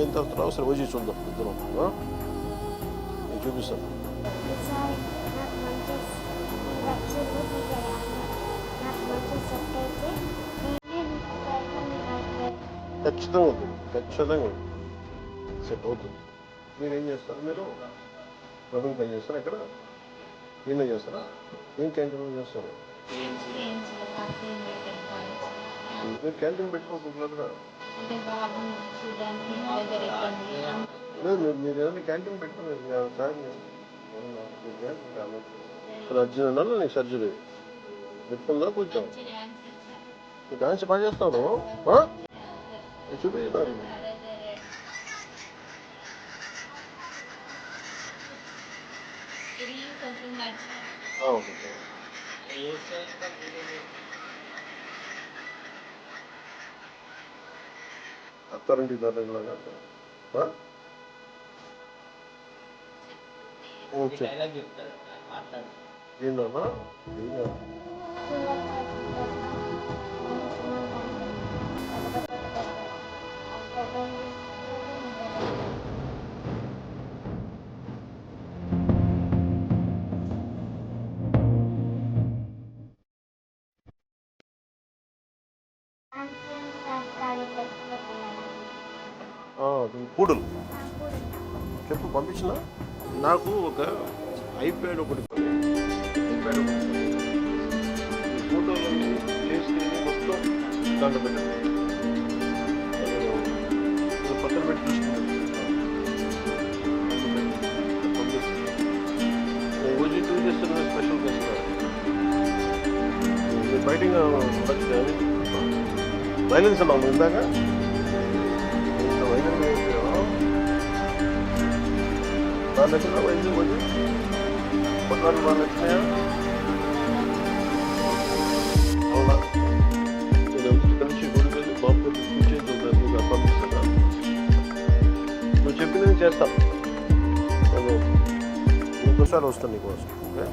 అయిన తర్వాత ఒకసారి వచ్చి చూద్దాం ఇద్దరం. నేను చూపిస్తాను. ఖచ్చితంగా ఉంటుంది, ఖచ్చితంగా ఉంటుంది, సెట్ అవుతుంది. మీరు ఏం చేస్తారు? మీరు ప్రభుత్వం పని చేస్తారా? ఎక్కడ ఈయన చేస్తారా? ఏం క్యాంటీన్ చేస్తారు? మీరు క్యాంటీన్ పెట్టుకోకుండా లేదు, మీరు ఏదైనా క్యాంటీన్ పెట్టుకోలేదు. సాయం అర్జున్ అన్నా నీకు సర్జరీ పెట్టుకుందా? కొంచెం డాన్స్ బాగా చేస్తాను. చూపించాను. అత్తారింటి దారిలాగా ఏందమ్మా? పూడలు చెప్పు, పంపించిన. నాకు ఒక ఐప్యాడ్ ఒకటి ఫోటోలన్నీ చేసుకుని మొత్తం దాంట్లో పెట్టండి. పక్కన పెట్టి చూసుకుంటాను. ఓజీ 2 చేస్తున్న స్పెషల్ చేస్తున్నారు. బయటింగ్ వైలెన్స్ అన్నాము ఇందాక. వైలెన్స్ బాగా నచ్చిందా? వైద్యం ఓజీ పక్కన బాగా నచ్చినాయా? అవునా? కలిసి గుడికి బాబు కూర్చేది మీకు పంపిస్తున్నా. నువ్వు చెప్పింది చేస్తాను. నేను ఇంకోసారి వస్తాను నీకోసం. ఓకే.